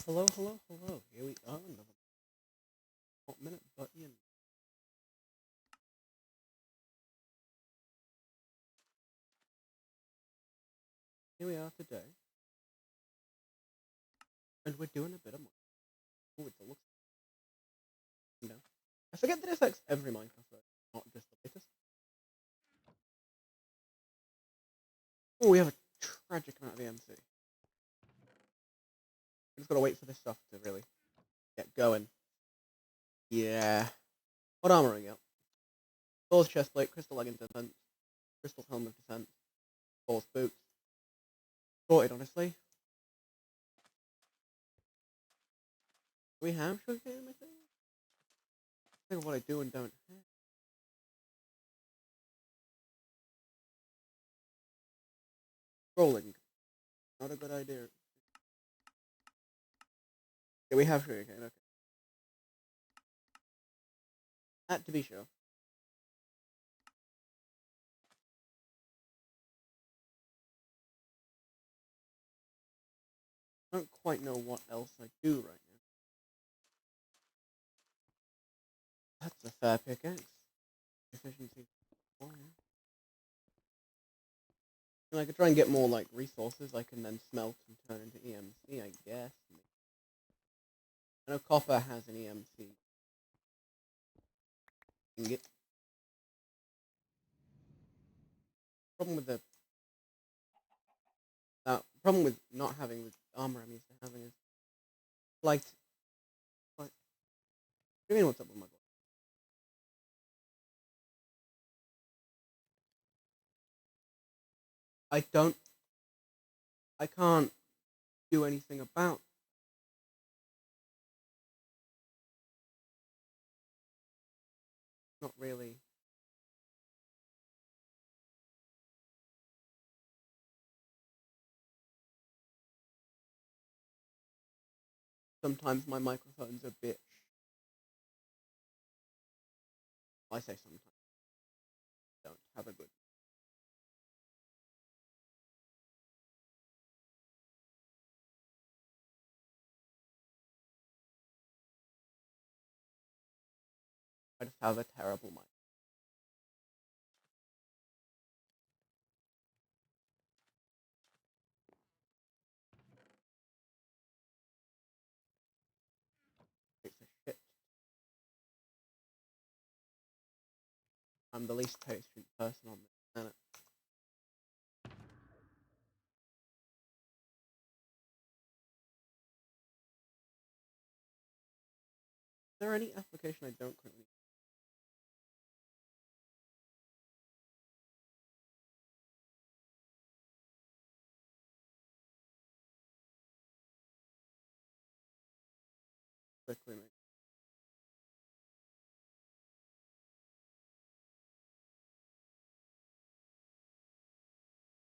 Hello, hello, hello. Here we are, another hot minute, but here we are today, and we're doing a bit of Minecraft. Oh, it looks, you know. I forget that it affects every Minecraft version, not just the latest. Oh, we have a tragic amount of EMC. We just gotta wait for this stuff to really get going. Yeah. What armoring up? False chestplate, crystal leggings defense, crystal helmet of defense, false boots. Sorted, honestly. Do we have sugarcane in my thing? Think of what I do and don't have. Rolling. Not a good idea. Yeah, we have sugarcane, okay. That to be sure. I don't quite know what else I do right now. That's a fair pickaxe. Efficiency. Oh, yeah. And I could try and get more like resources I can then smelt and turn into EMC, I guess. I know copper has an EMC ingot. Problem with the problem with not having the armor I'm used to having is like what do you mean what's up with my body? I don't I can't do anything about not really. Sometimes my microphone's a bitch. I say sometimes I don't have a good I just have a terrible mic. It's a shit. I'm the least patient person on this planet. Is there any application I don't currently quickly make?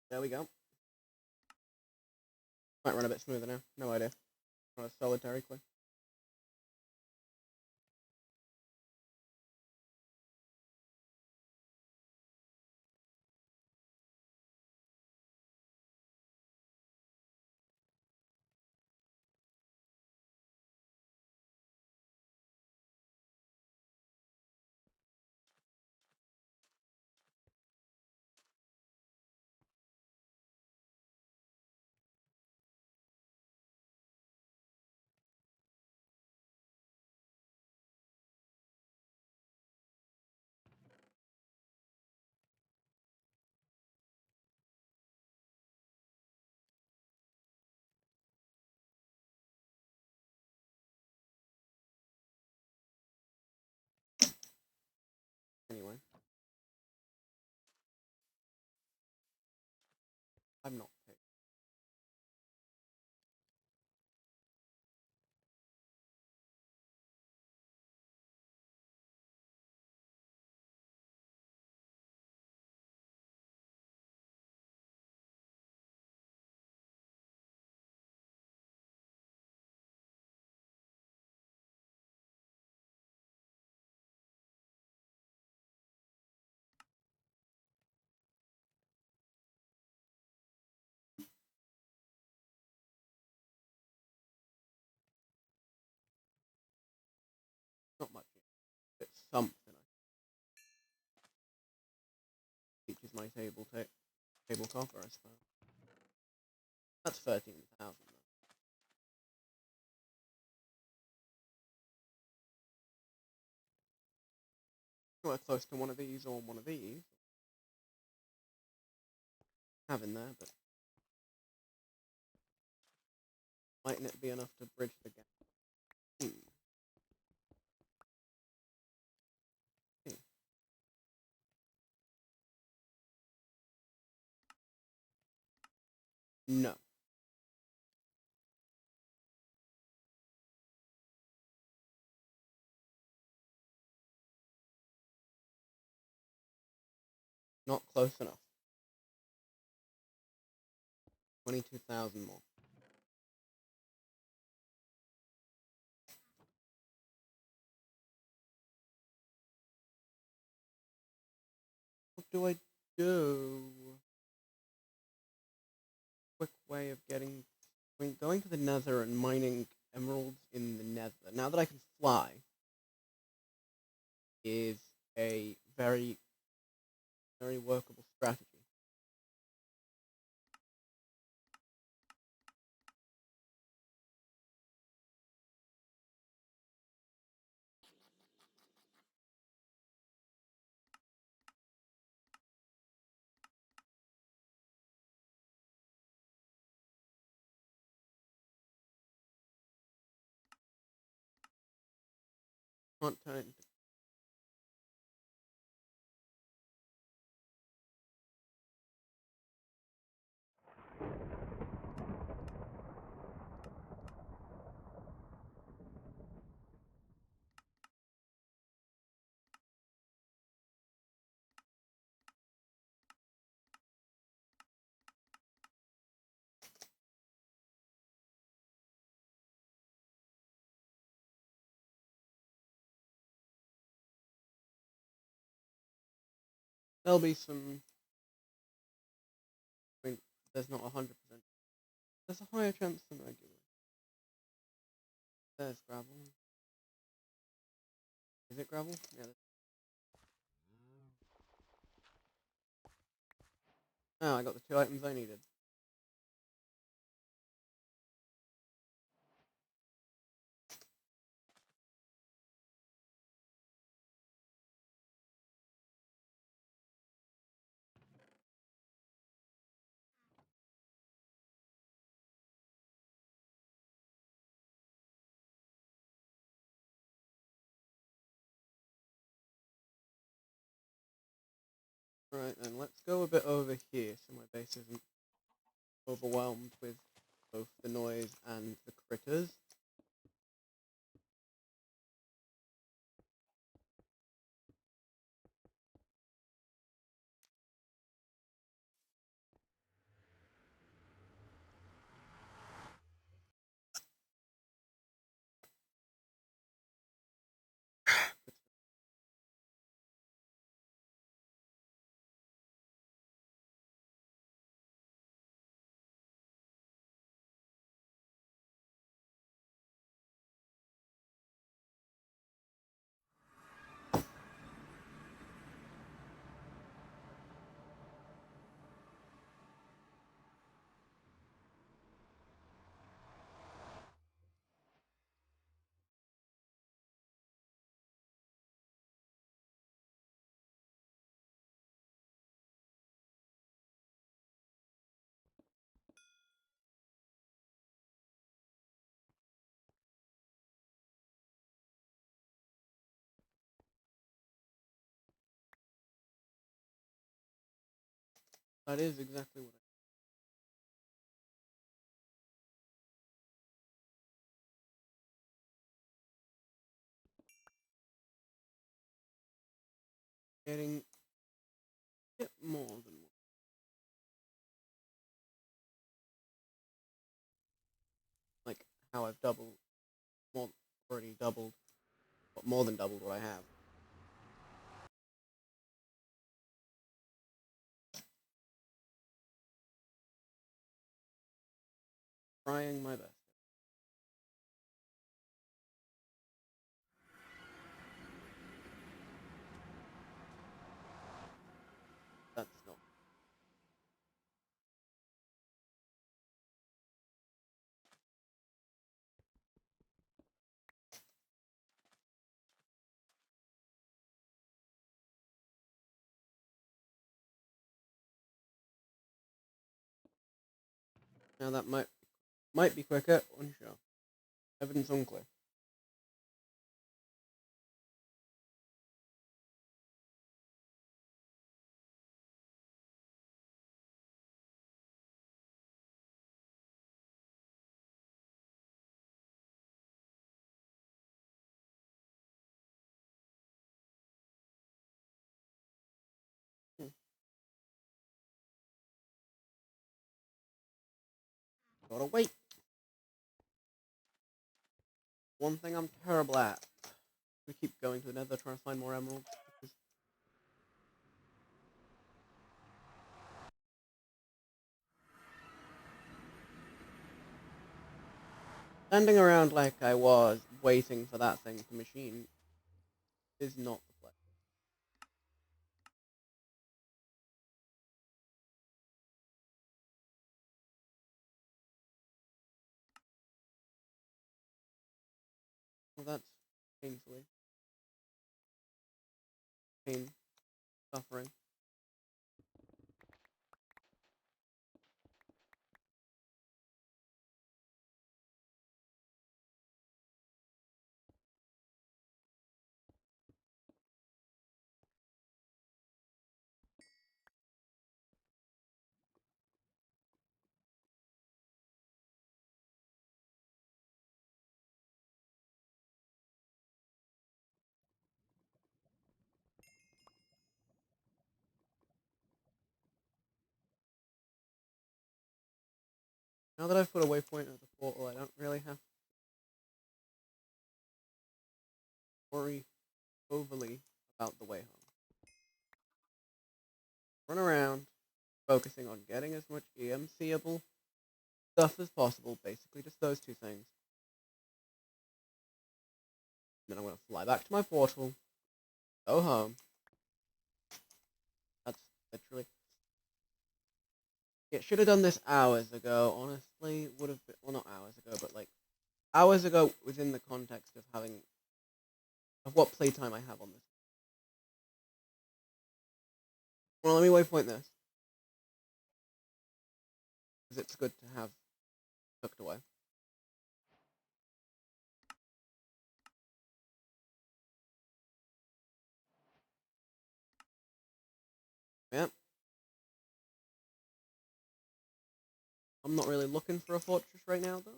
There we go. Might run a bit smoother now. No idea. On a solitary clip. Anyway, I'm not paid. something. Which is my table copper, I suppose. That's 13,000. We're close to one of these or one of these. Having there, but mightn't it be enough to bridge the gap? No. Not close enough. 22,000 more. What do I do? Quick way of getting... going to the nether and mining emeralds in the nether, now that I can fly, is a very, very workable strategy. Can't turn it into... There'll be some... I mean, there's not 100%. There's a higher chance than regular. There's gravel. Is it gravel? Yeah. Oh, I got the 2 items I needed. Right then, let's go a bit over here so my base isn't overwhelmed with both the noise and the critters. That is exactly what I'm getting. A bit more than one. Like how I've already doubled, but more than doubled what I have. Trying my best. Now that might be quicker, unsure. Evidence unclear. Hmm. Gotta wait. One thing I'm terrible at. We keep going to the nether trying to find more emeralds. Because standing around like I was, waiting for that thing to machine, is not the play. Well, that's painfully. Pain. Suffering. Now that I've put a waypoint at the portal, I don't really have to worry overly about the way home. Run around, focusing on getting as much EMCable stuff as possible, basically just those two things. Then I'm gonna fly back to my portal, go home. That's literally. It should have done this hours ago, honestly. Would have been, well, not hours ago, but like hours ago within the context of having, of what playtime I have on this. Well, let me waypoint this, because it's good to have tucked away. Yep. I'm not really looking for a fortress right now, though.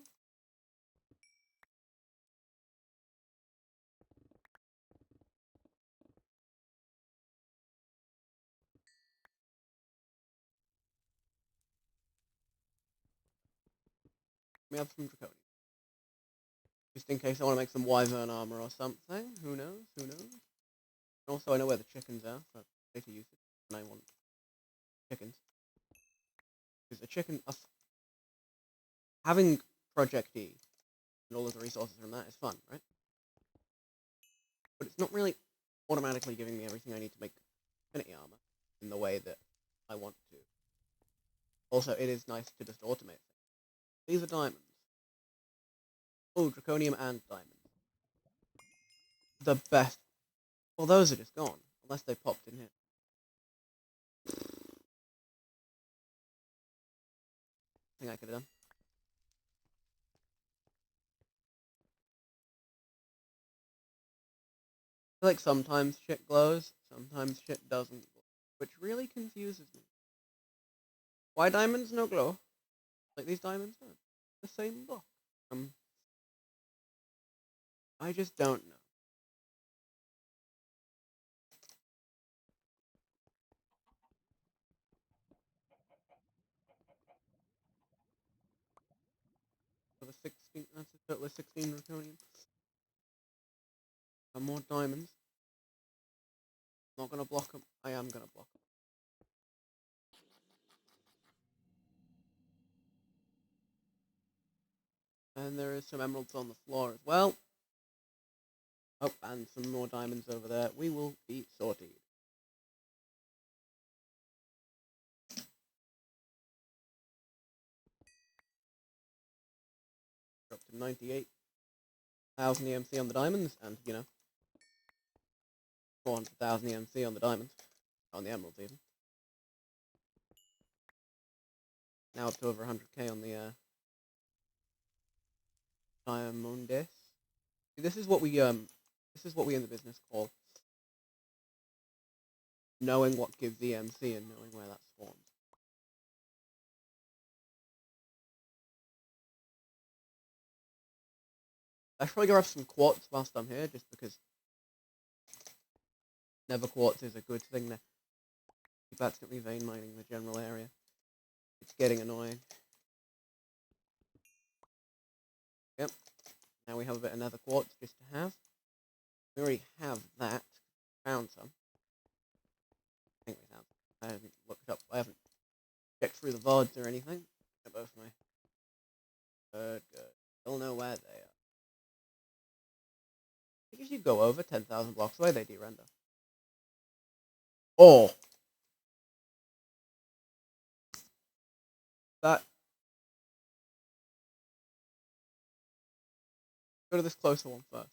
We have some draconium. Just in case I want to make some wyvern armor or something. Who knows? Who knows? Also, I know where the chickens are, so data usage, and I want chickens. Because a chicken, having Project E and all of the resources from that is fun, right? But it's not really automatically giving me everything I need to make Infinity armor in the way that I want to. Also, it is nice to just automate things. These are diamonds. Oh, draconium and diamonds. The best. Well, those are just gone, unless they popped in here. Thing I could have done. I feel like sometimes shit glows, sometimes shit doesn't, which really confuses me. Why diamonds no glow? Like these diamonds don't. The same block. Um, I just don't know. For the 16, that's a total of 16 draconium. And more diamonds. Not gonna block them. I am gonna block them. And there is some emeralds on the floor as well. Oh, and some more diamonds over there. We will be sorted. We're up to 98,000 EMC on the diamonds, and 400,000 EMC on the diamonds. On the emeralds, even. Now up to over 100k on the Diamondis. This is what we in the business call knowing what gives EMC and knowing where that spawns. I should probably grab some quartz whilst I'm here, just because Nether quartz is a good thing to keep accidentally vein mining the general area. It's getting annoying. Yep. Now we have a bit of nether quartz just to have. We already have that. Found some. I think we have. I haven't looked up. I haven't checked through the VODs or anything. They're both my good. Don't know where they are. I think if you go over 10,000 blocks away, they de-render. Oh! That. Go to this closer one first.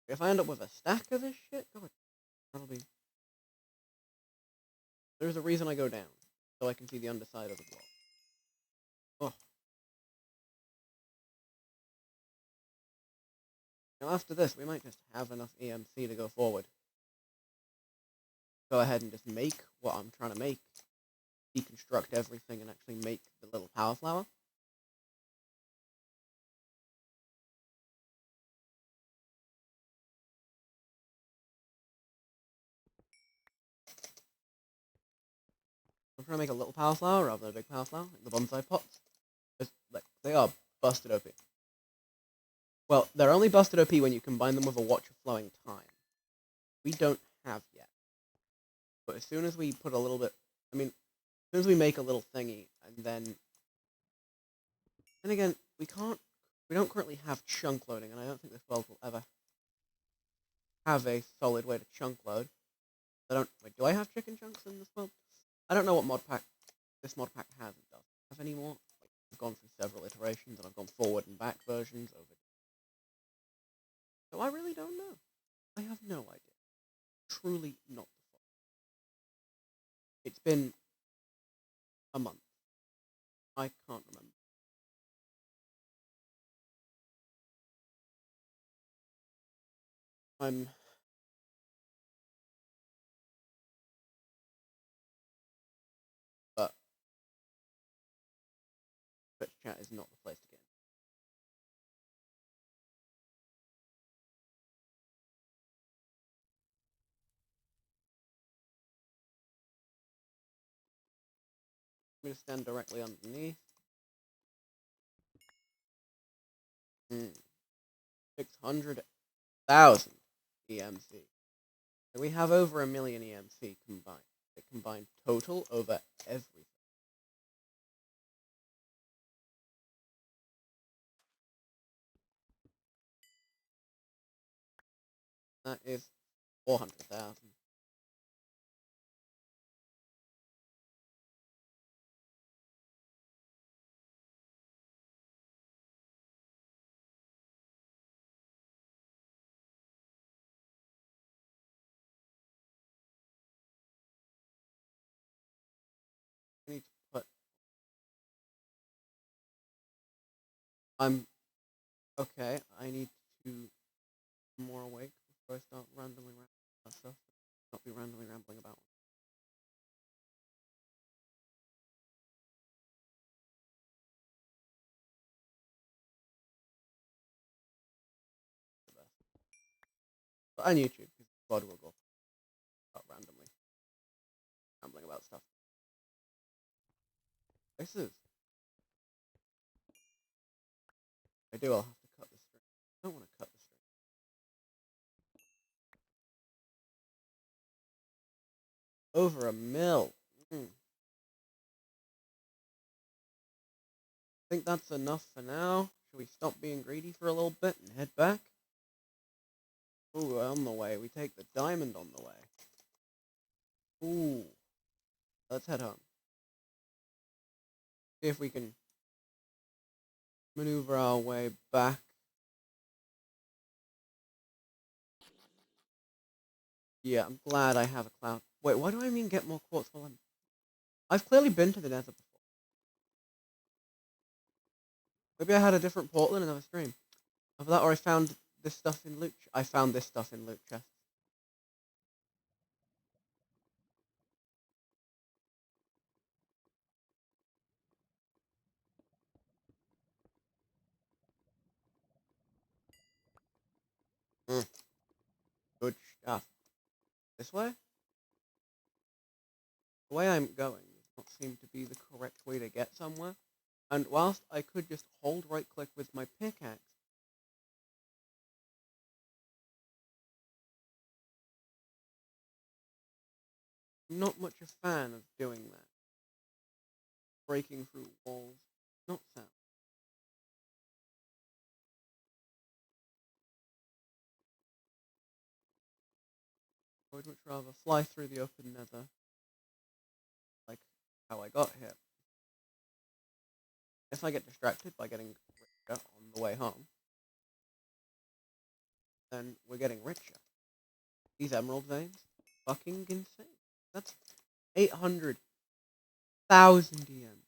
If I end up with a stack of this shit, God, that'll be. There's a reason I go down, so I can see the underside of the block. Oh. Now after this, we might just have enough EMC to go forward. Go ahead and just make what I'm trying to make. Deconstruct everything and actually make the little power flower. I'm trying to make a little power flower rather than a big power flower, like the bonsai pots. Like, they are busted OP. Well, they're only busted OP when you combine them with a Watch of Flowing Time. We don't have yet. But as soon as we put a little bit... I mean, as soon as we make a little thingy, and then... Then again, we don't currently have chunk loading, and I don't think this world will ever have a solid way to chunk load. Wait, do I have chicken chunks in this world? I don't know what mod pack this mod pack has and doesn't have anymore. Like, I've gone through several iterations, and I've gone forward and back versions over. So I really don't know. I have no idea. Truly not the fault. It's been a month. I can't remember. But Twitch chat is not the place to get in. I'm going to stand directly underneath. 600,000 EMC. So we have over 1 million EMC combined. The combined total over everything. That is 400,000. I need to put. I'm okay. I need to be more awake before I start randomly rambling about stuff. Not be randomly rambling about. But on YouTube, because God will go about randomly rambling about stuff. This is. I do. I'll have to cut the string. I don't want to cut the string. Over 1 mil. I think that's enough for now. Should we stop being greedy for a little bit and head back? Ooh, on the way. We take the diamond on the way. Ooh. Let's head home. See if we can maneuver our way back Yeah, I'm glad I have a cloud. Wait, why do I mean get more quartz while I'm... I've clearly been to the nether before. Maybe I had a different portal in another stream. Of that, or I found this stuff in loot... I found this stuff in loot chests. Mm, good stuff. This way? The way I'm going does not seem to be the correct way to get somewhere. And whilst I could just hold right click with my pickaxe, I'm not much a fan of doing that. Breaking through walls, not sound. I would much rather fly through the open nether, like how I got here. If I get distracted by getting richer on the way home, then we're getting richer. These emerald veins, fucking insane. That's 800,000 EMs.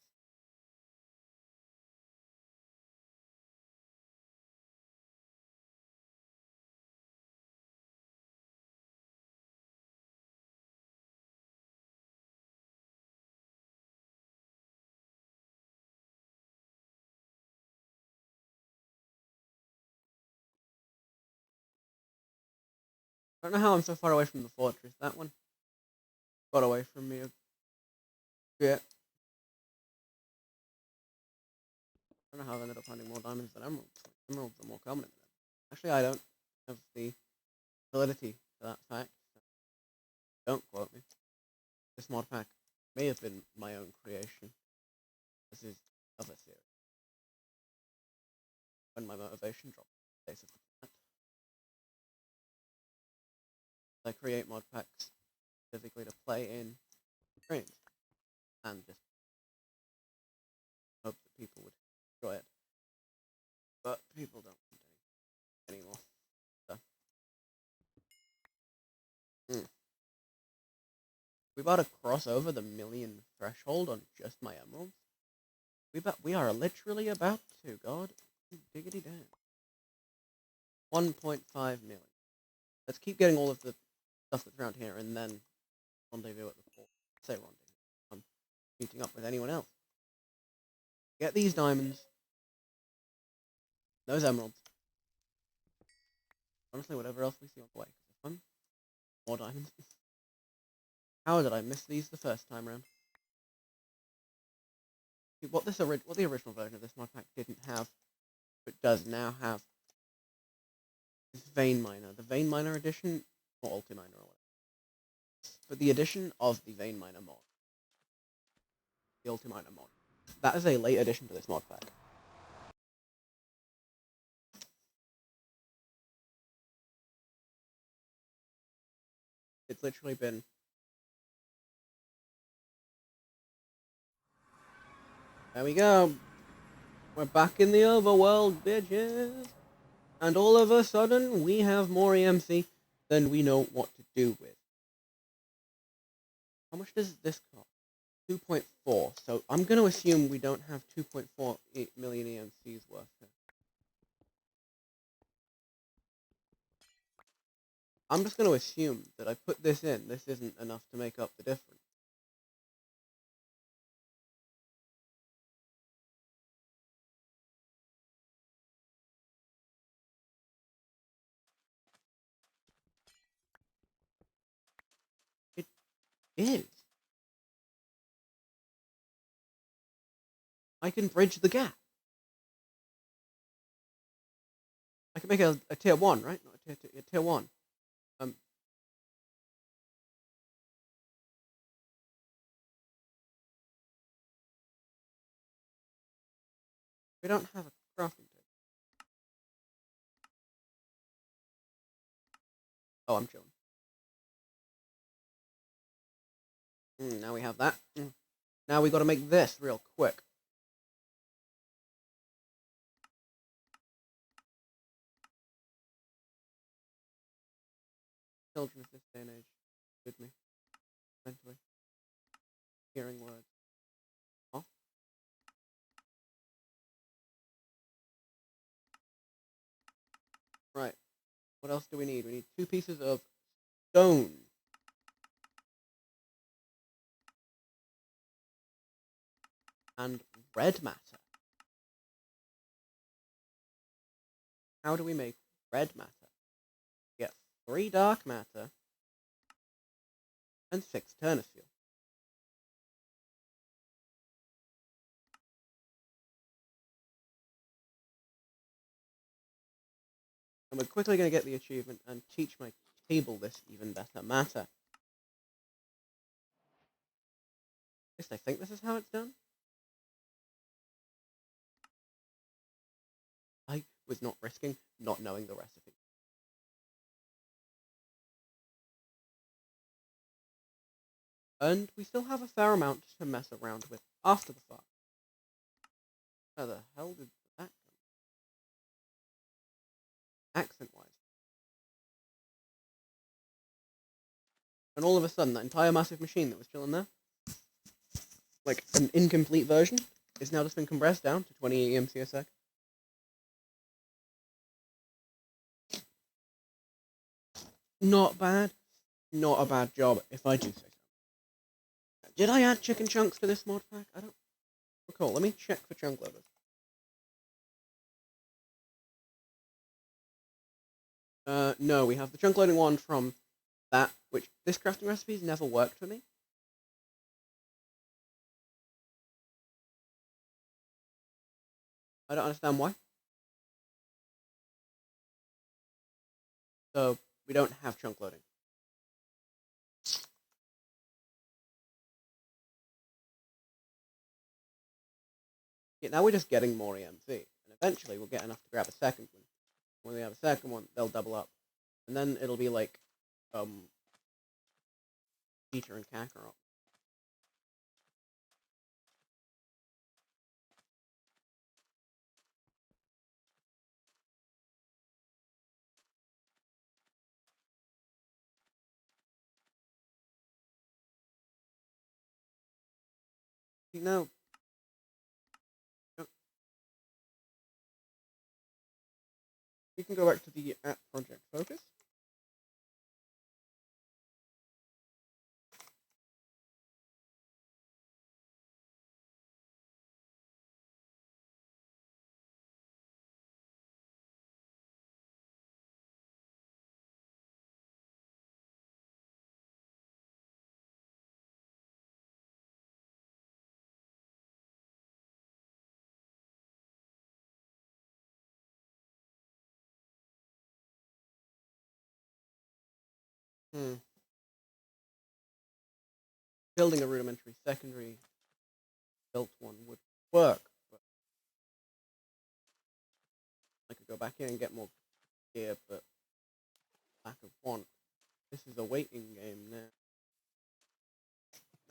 I don't know how I'm so far away from the fortress. That one got away from me a bit. I don't know how I ended up finding more diamonds than emeralds. Emeralds are more common than them. Actually, I don't have the validity to that fact. So don't quote me. This mod pack may have been my own creation. This is of a series. When my motivation dropped, basically. I create mod packs specifically to play in streams and just hope that people would enjoy it. But people don't want any anymore. So. We about to cross over the million threshold on just my emeralds. We are literally about to. God diggity damn. 1.5 million. Let's keep getting all of the stuff that's around here and then rendezvous at the port. Say rendezvous. I'm meeting up with anyone else. Get these diamonds. Those emeralds. Honestly, whatever else we see on the way. Fun. More diamonds. How did I miss these the first time around? What the original version of this mod pack didn't have, but does now have, is Vein Miner. The Vein Miner edition, or Ultiminer or whatever. But the addition of the Vein Miner mod, the Ultiminer mod, that is a late addition to this mod pack. It's literally been... There we go. We're back in the overworld, bitches. And all of a sudden, we have more EMC than we know what to do with. How much does this cost? 2.4. So I'm going to assume we don't have 2.4 million EMCs worth here. I'm just going to assume that I put this in. This isn't enough to make up the difference. It is. I can bridge the gap. I can make a tier 1, right? Not a tier 2, a tier 1. We don't have a crafting table. Oh, I'm chilling. Now we have that. Now we got to make this real quick. children of this day and age with me mentally hearing words. Oh, right. What else do we need? We need 2 pieces of stone. And red matter. How do we make red matter? We get 3 dark matter and 6 Turnus fuel. And we're quickly going to get the achievement and teach my table this even better matter. At least I think this is how it's done. I was not risking not knowing the recipe. And we still have a fair amount to mess around with after the fact. How the hell did that come? Accent-wise. And all of a sudden, that entire massive machine that was chilling there, like an incomplete version, is now just been compressed down to 28 EMC a sec. Not bad. Not a bad job, if I do say so. Did I add chicken chunks to this mod pack? I don't recall. Let me check for chunk loaders. No, we have the chunk loading one from that, which this crafting recipe's never worked for me. I don't understand why. So, we don't have chunk loading. Yeah, now we're just getting more EMC, and eventually we'll get enough to grab a second one. When we have a second one, they'll double up. And then it'll be like, Peter and Kakarot. Now, we can go back to the app project focus. Building a rudimentary secondary built one would work, but I could go back in and get more gear, but lack of want. This is a waiting game now.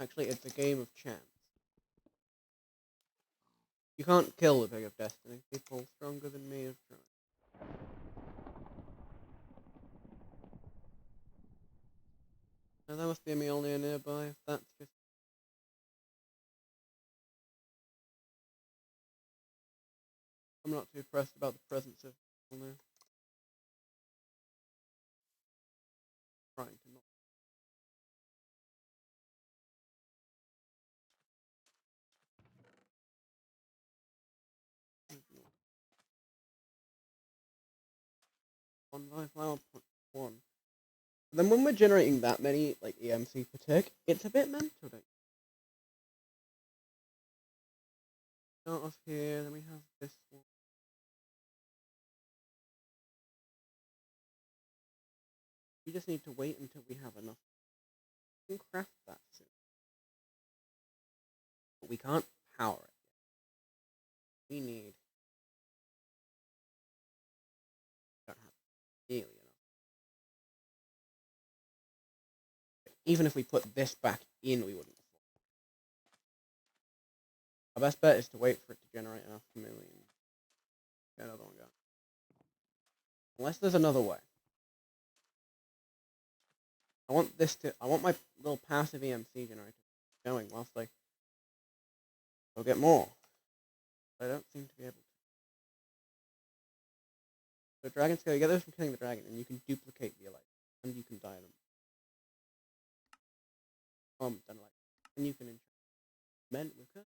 Actually, it's a game of chance. You can't kill the Pig of Destiny. People stronger than me have tried. Now there must be a Mjolnir nearby, if that's just... I'm not too pressed about the presence of Mjolnir. Trying to not... One. Then when we're generating that many, like, EMC per tick, it's a bit mental, don't you? Start off here, then we have this one. We just need to wait until we have enough. We can craft that soon. But we can't power it yet. We need... Don't have nearly enough. Even if we put this back in, we wouldn't. Our best bet is to wait for it to generate enough million. Get another one going. Unless there's another way. I want my little passive EMC generator going whilst I go get more. But I don't seem to be able to. So dragon scale, you get those from killing the dragon, and you can duplicate the elite, and you can die them. Done like, and you can enchant men with her.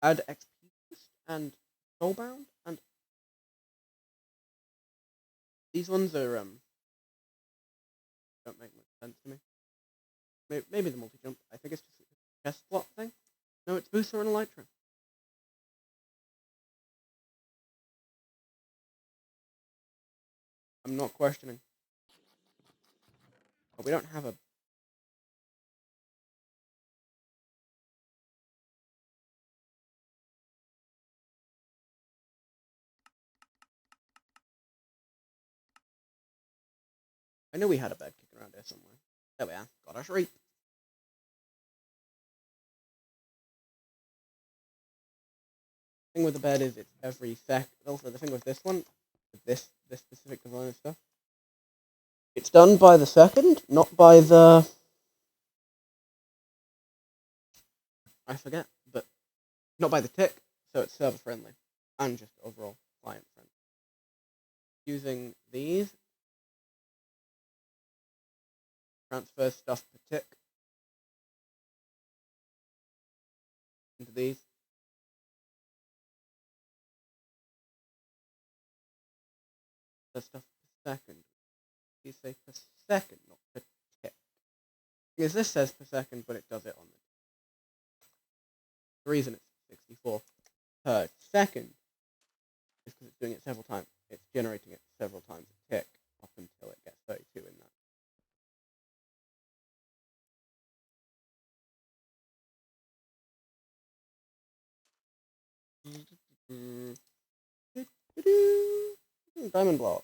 Add XP boost and soulbound, and these ones are don't make much sense to me. Maybe the multi jump. I think it's just a chest block thing. No, it's booster and elytra. I'm not questioning. But we don't have a. I knew we had a bed kicking around here somewhere. There we are. Got our shriek. The thing with the bed is it's every sec. Also, the thing with this one, with this specific design and stuff, it's done by the second, not by the. I forget, but not by the tick, so it's server friendly and just overall client friendly. Using these, transfer stuff per tick into these. The stuff per second. You say per second, not per tick. Because this says per second, but it does it on the reason it's 64 per second is because it's doing it several times. It's generating it several times a tick up until it gets 32 in that. Diamond block.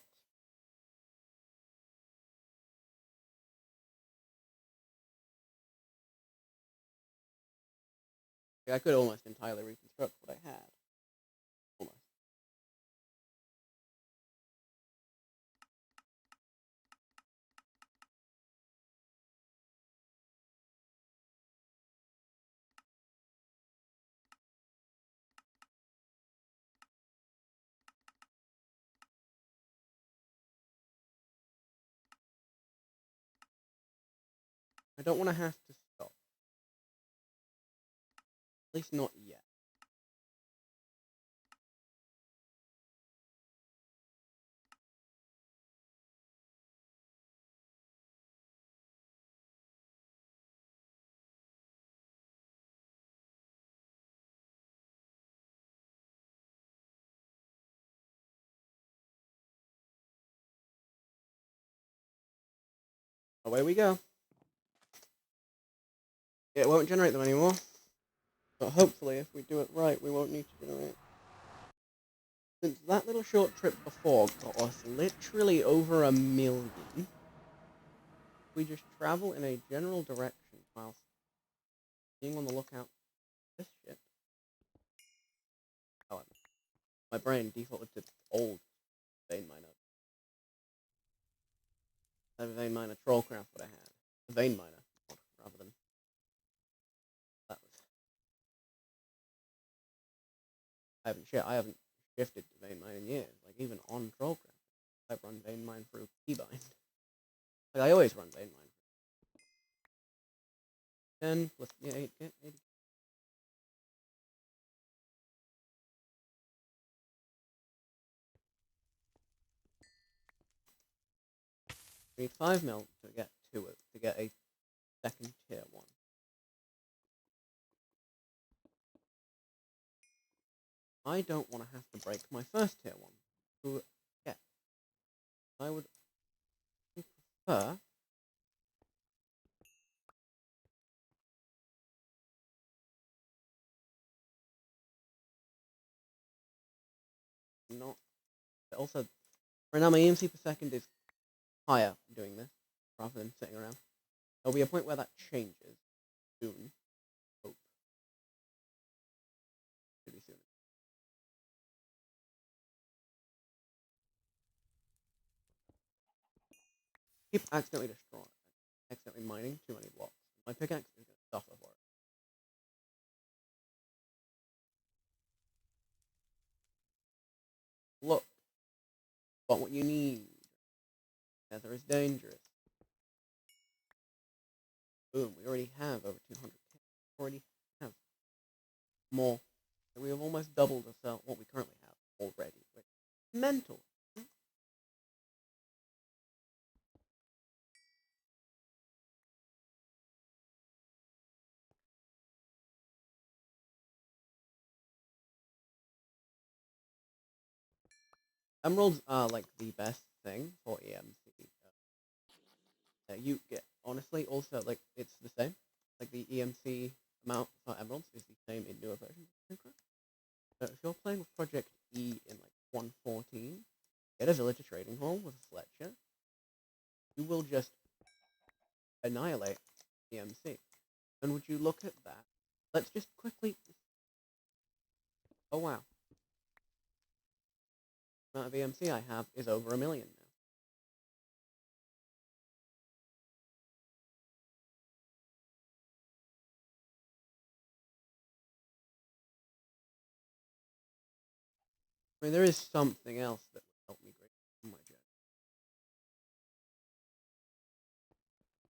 I could almost entirely reconstruct what I had. Almost. I don't want to have to stop. At least not yet. Away we go. It won't generate them anymore. But hopefully, if we do it right, we won't need to generate. Since that little short trip before got us literally over 1 million, we just travel in a general direction whilst being on the lookout for this shit. However, my brain defaulted to old vein miner. I have a vein miner trollcraft what I had. A vein miner, rather than that was. I haven't shifted to vein mine in years. Like even on trollcraft, I've run vein mine through keybind. Like I always run vein mine. 10 plus 8, 80. We need 5 mil to get to it, to get a second tier 1. I don't want to have to break my first tier 1 to get. I would prefer not. Also, right now my EMC per second is higher doing this rather than sitting around. There'll be a point where that changes soon. Hope. Should be soon. Keep accidentally destroying, accidentally mining too many blocks. My pickaxe is going to suffer for it. Look, got what you need. Nether is dangerous. Boom, we already have over 200k. Already have more. So we have almost doubled what we currently have already. Which is mental. Emeralds are like the best thing for EMC. You get honestly also like it's the same. Like the EMC amount for emeralds is the same in newer versions of Minecraft. So if you're playing with Project E in like 1.14, get a villager trading hall with a Fletcher. You will just annihilate EMC. And would you look at that? Let's just quickly. Oh wow, the amount of EMC I have is over 1 million now. I mean, there is something else that would help me greatly on my journey.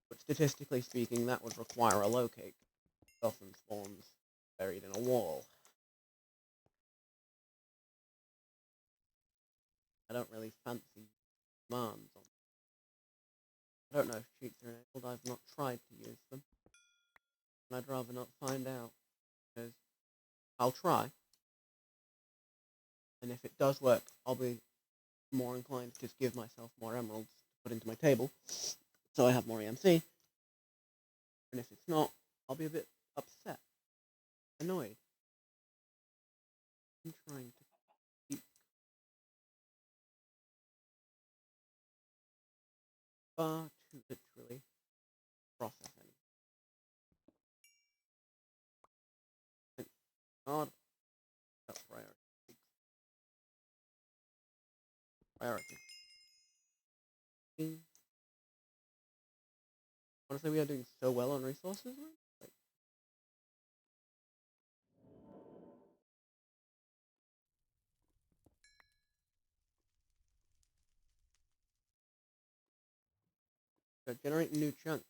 But statistically speaking, that would require a locate. Often spawns buried in a wall. I don't really fancy commands on. I don't know if cheats are enabled. I've not tried to use them. And I'd rather not find out. Because I'll try. And if it does work, I'll be more inclined to just give myself more emeralds to put into my table. So I have more EMC. And if it's not, I'll be a bit upset. Annoyed. I'm trying to keep far too literally process anything. Thank God. That's priority. Priority. Honestly, we are doing so well on resources, right? Like, so generate new chunks.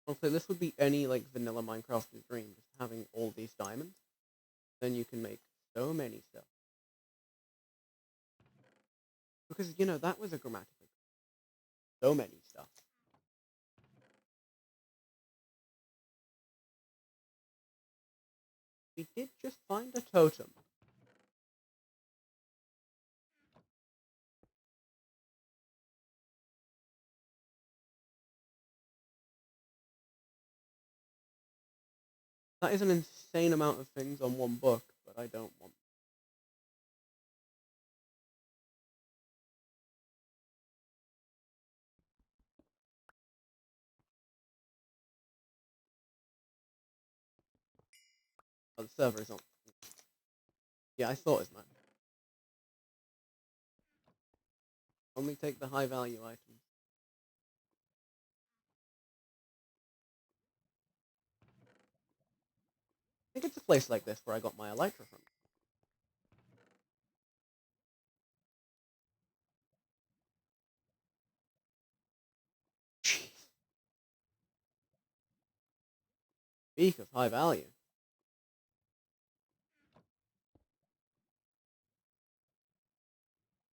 Honestly, this would be any like vanilla Minecrafter's dream, just having all these diamonds. Then you can make so many stuff. Because you know that was a grammatical. So many stuff. We did just find a totem. That is an insane amount of things on one book, but I don't want. Oh, the server is on. Yeah, I thought as much. Only take the high value items. I think it's a place like this where I got my elytra from. Speak of high value.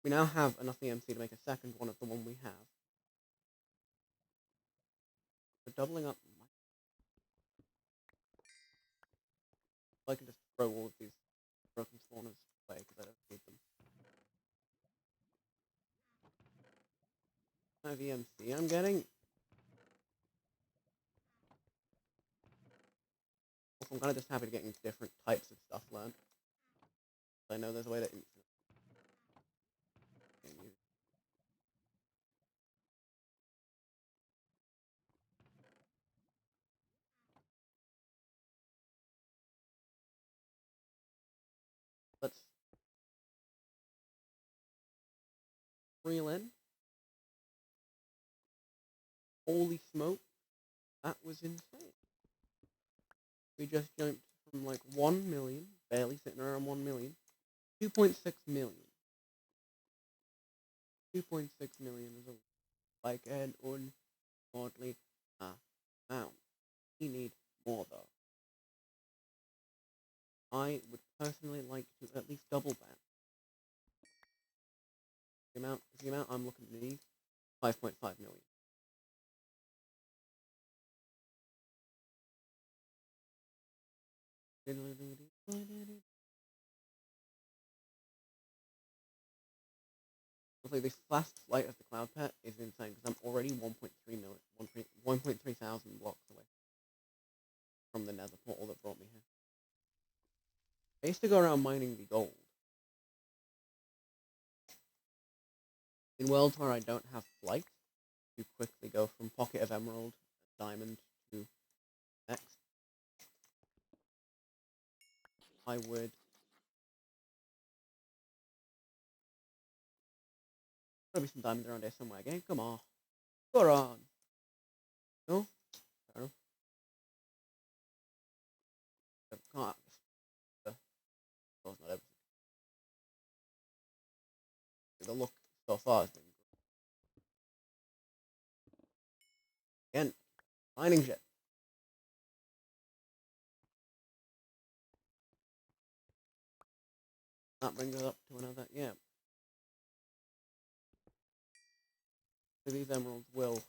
We now have enough EMC to make a second one of the one we have. We're doubling up. I can just throw all of these broken spawners away because I don't need them. What kind of EMC I'm getting? I'm kind of just happy to getting different types of stuff learned. I know there's a way to reel in. Holy smoke, that was insane. We just jumped from like 1 million, barely sitting around 1 million, 2.6 million. 2.6 million is like an ungodly amount. We need more though. I would personally like to at least double that. The amount I'm looking to need, 5.5 million. Hopefully this last flight of the Cloud Pet is insane because I'm already 1.3 million, 1.3 thousand blocks away from the Nether portal that brought me here. I used to go around mining the gold. In worlds where I don't have flight, you quickly go from Pocket of Emerald, Diamond to next. I would probably some diamonds around here somewhere again. Come on. Go on. No? Fair enough. Can't. Not everything. The look so far has been good. Again, mining shit. That brings us up to another, yeah. So these emeralds will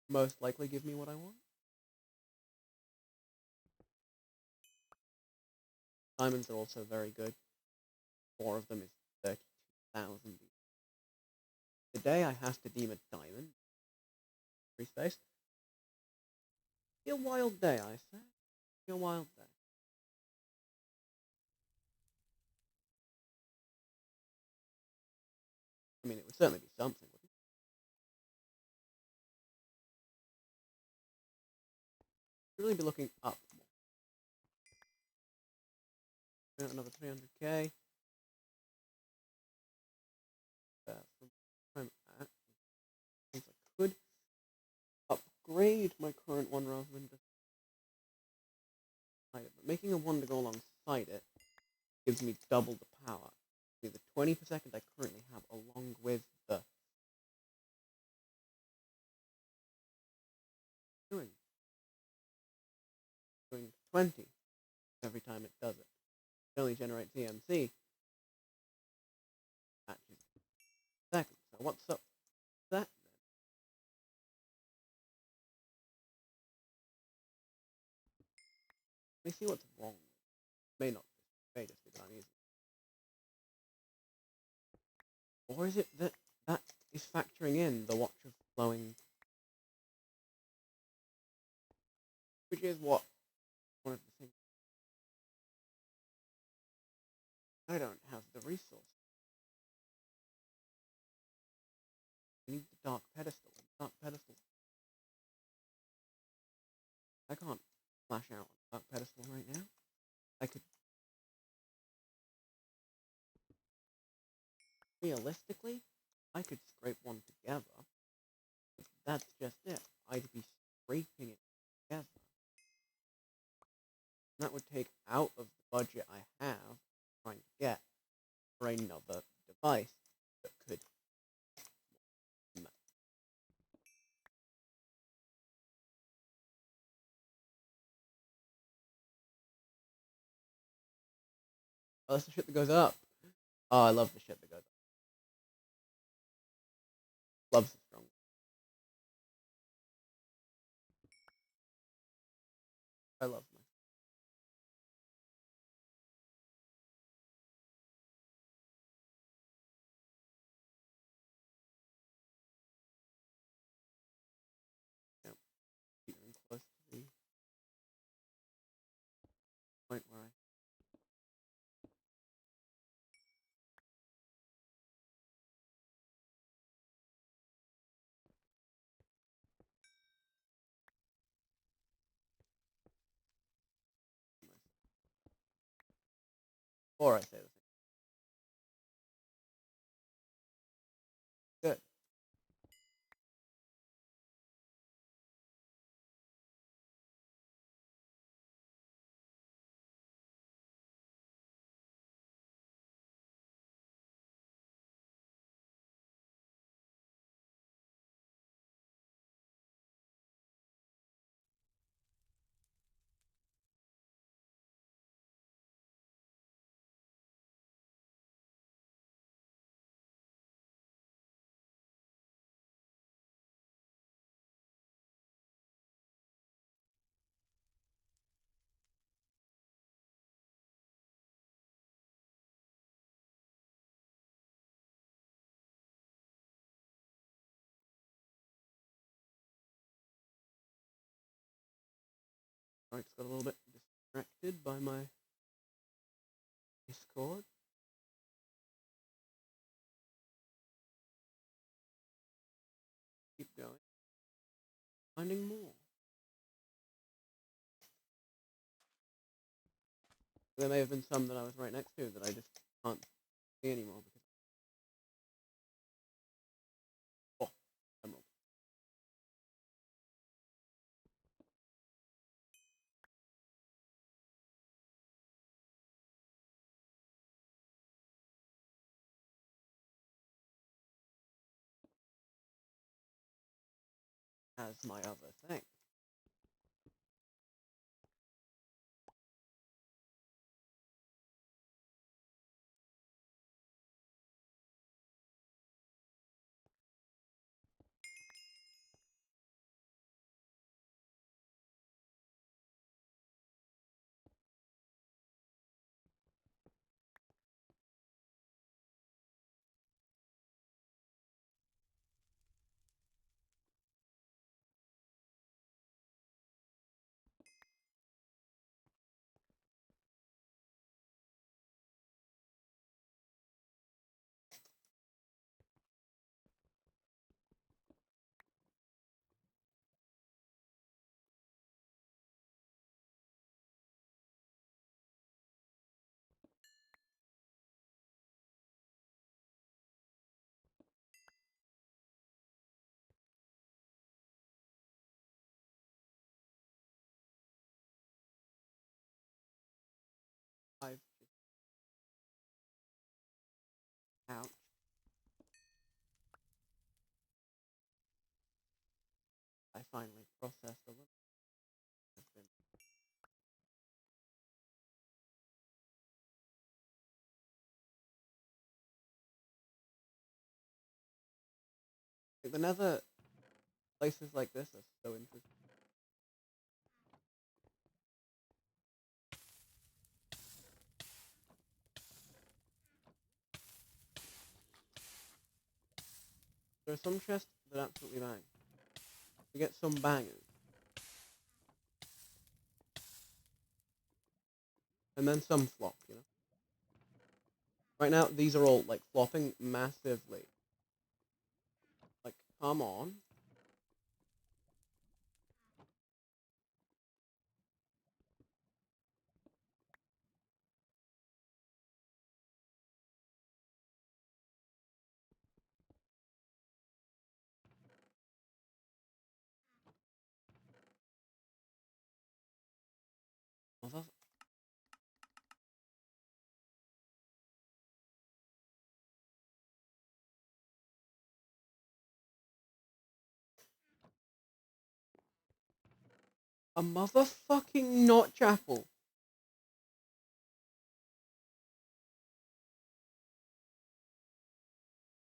most likely give me what I want. Diamonds are also very good. 4 of them is 30,000. Today I have to deem a diamond. Free space. Be a wild day, I say. Be a wild day. I mean, it would certainly be something, wouldn't it? Really be looking up more. Another 300k. From where I'm at, I think I could upgrade my current one rather than just hide it. But making a one to go alongside it gives me double the power. The 20 per second I currently have, along with the doing 20 every time it does it. It only generates EMC matches second. So what's up with that then? Let me see what's wrong. May not be. May just be that I'm using. Or is it that that is factoring in the watch of flowing, which is what one of the things I don't have the resource. I need the dark pedestal. Dark pedestal. I can't flash out on dark pedestal right now. I could realistically, I could scrape one together. But that's just it. I'd be scraping it together. And that would take out of the budget I have trying to get for another device that could. Oh, that's the shit that goes up. Oh, I love the shit that goes up. Loves the strong. I love my. Yeah, getting close to the point where I. Or I say the thing. I just got a little bit distracted by my Discord. Keep going. Finding more. There may have been some that I was right next to that I just can't see anymore because. Oh, emerald. As my other thing. I've just ouch. I finally processed a little. I've been the nether places like this are so interesting. There are some chests that absolutely bang. You get some bangers. And then some flop, you know? Right now, these are all, like, flopping massively. Like, come on. Mother... A motherfucking not chapel.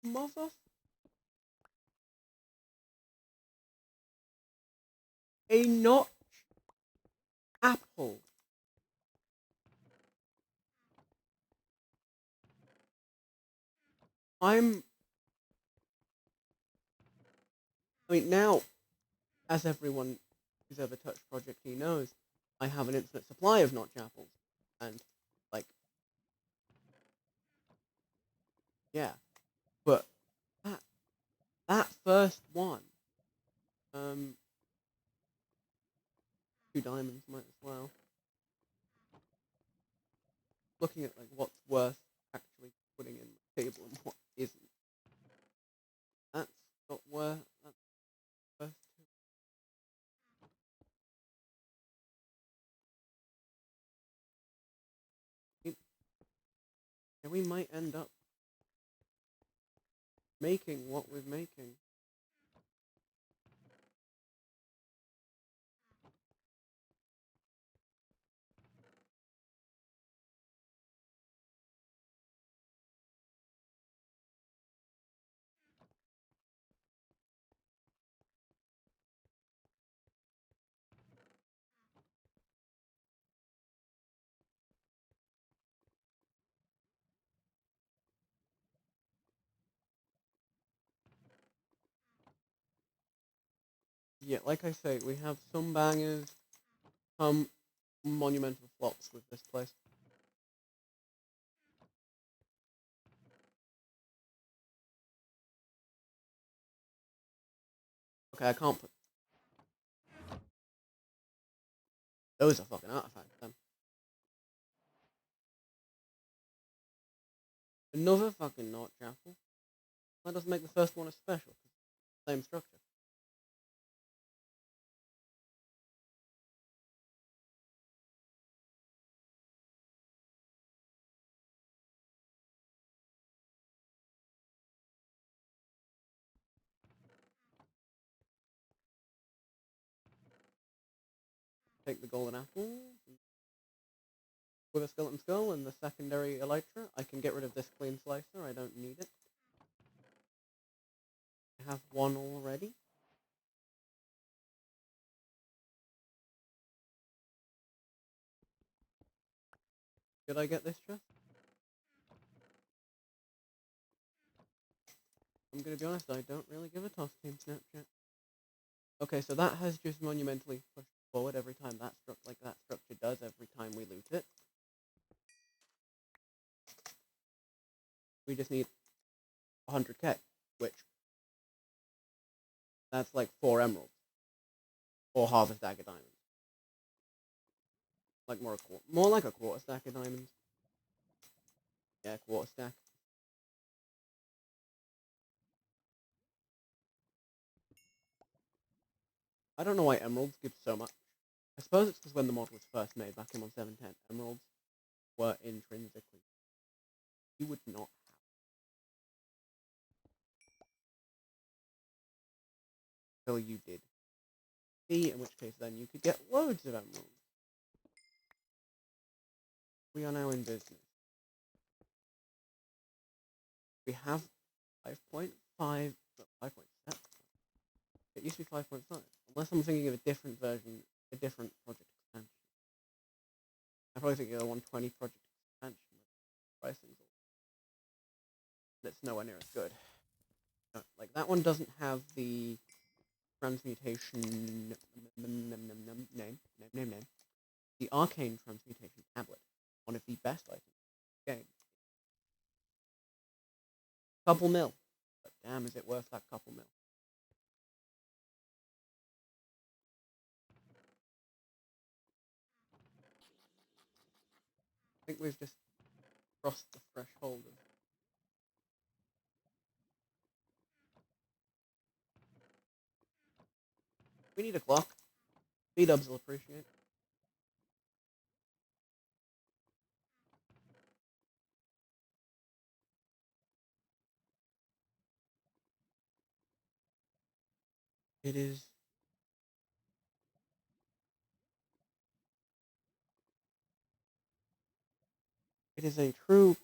Mother... A notch apple. I mean, now, as everyone who's ever touched Project E knows, I have an infinite supply of notch apples. And, like, yeah. But that, that first one, 2 diamonds might as well. Looking at, like, what's worth actually putting in the table and what isn't. That's not worth... That's worth... Yeah, we might end up making what we're making. Yeah, like I say, we have some bangers, monumental flops with this place. Okay, I can't put... Those are fucking artifacts, then. Another fucking North Chapel? That doesn't make the first one a special. Same structure. Take the golden apple with a skeleton skull and the secondary elytra. I can get rid of this clean slicer. I don't need it. I have one already. Did I get this chest? I'm gonna be honest, I don't really give a toss, Team Snapchat. Okay, so that has just monumentally pushed forward every time that structure does every time we loot it. We just need 100k, which that's like 4 emeralds. Or half a stack of diamonds. Like more like a quarter stack of diamonds. Yeah, quarter stack. I don't know why emeralds give so much. I suppose it's because when the mod was first made back in 1710, emeralds were intrinsically... You would not have... Until you did C, in which case then you could get loads of emeralds. We are now in business. We have 5.5... 5.7. It used to be 5.5. Unless I'm thinking of a different version, a different project expansion. I'm probably thinking of a 120 project expansion. Pricing's that's nowhere near as good. Like, that one doesn't have the transmutation name. The arcane transmutation tablet. One of the best items in the game. Couple mil. But damn, is it worth that couple mil? I think we've just crossed the threshold of... We need a clock. B-dubs will appreciate. It is... It is a true...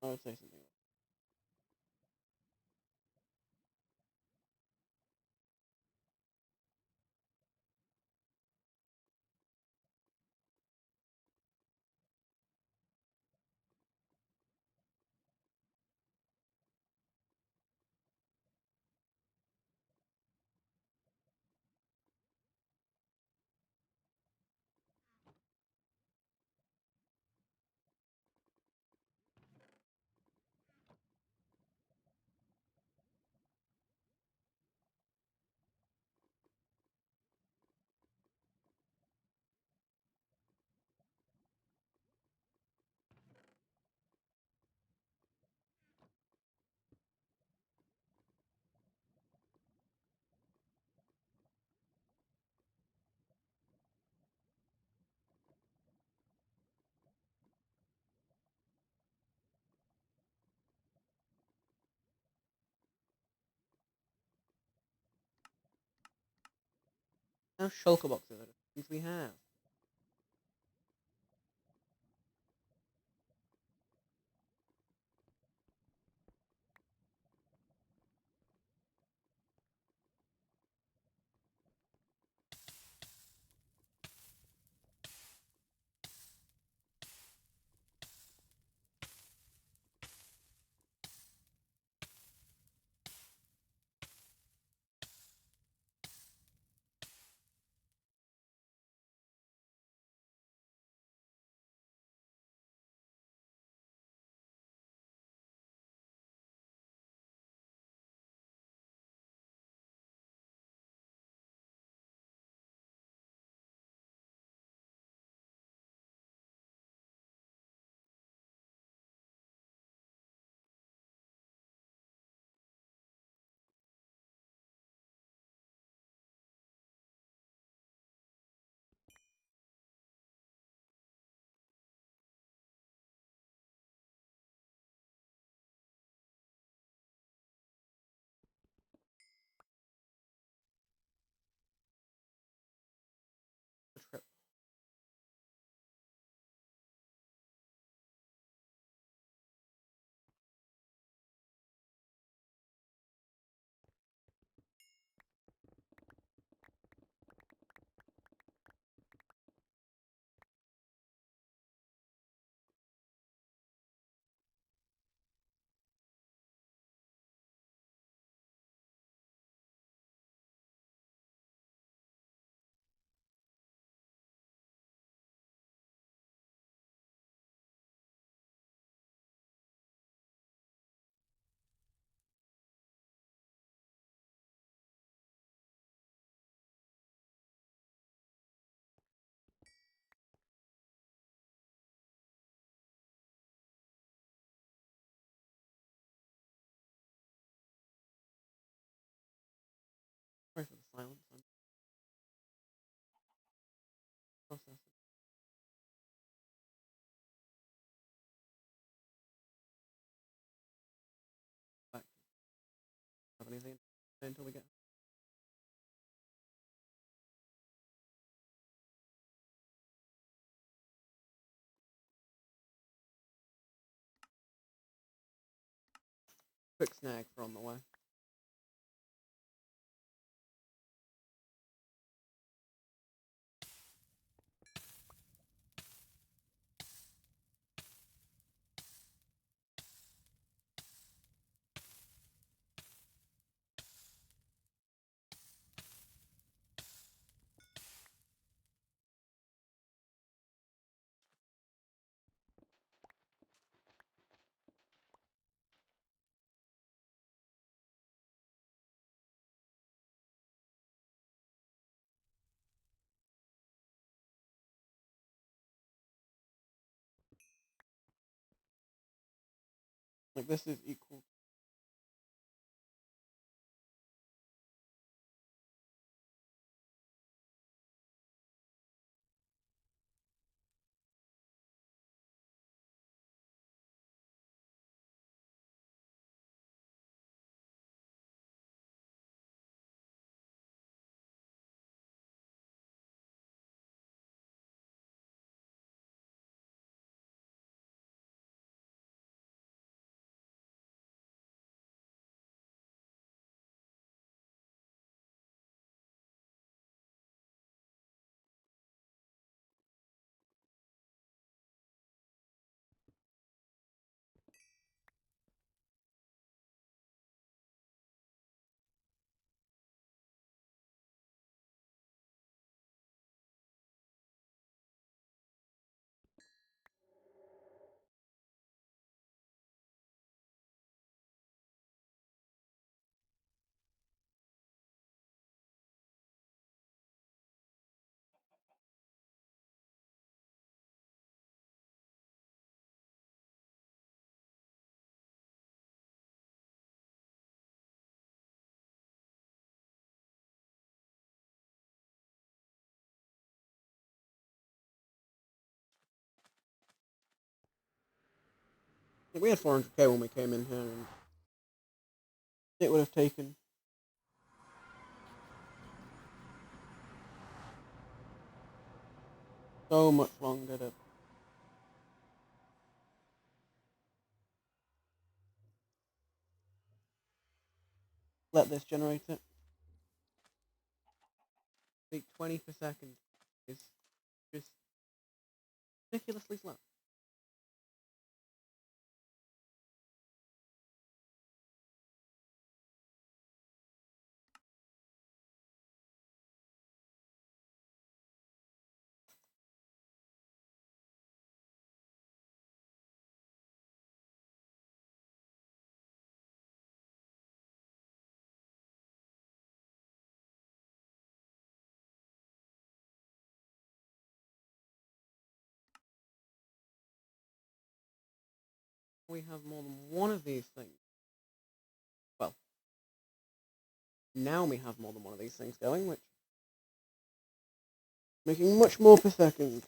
I would say something else. How shulker boxes are the things we have. silence. I'm processing. Back. Have anything until we get. Quick snag for on the way. Like this is equal. We had 400k when we came in here, and it would have taken so much longer to let this generate it. I think 20 per second is just ridiculously slow. We have more than one of these things. Well, now we have more than one of these things going, which making much more per second.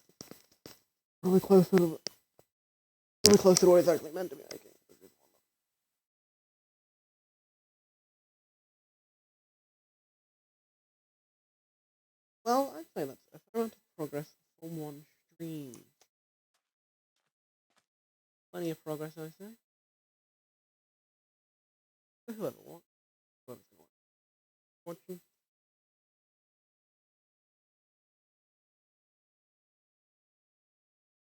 Probably closer to what it's actually meant to be making. Well, I'd say that's a fair amount of progress from one stream. Plenty of progress, I say.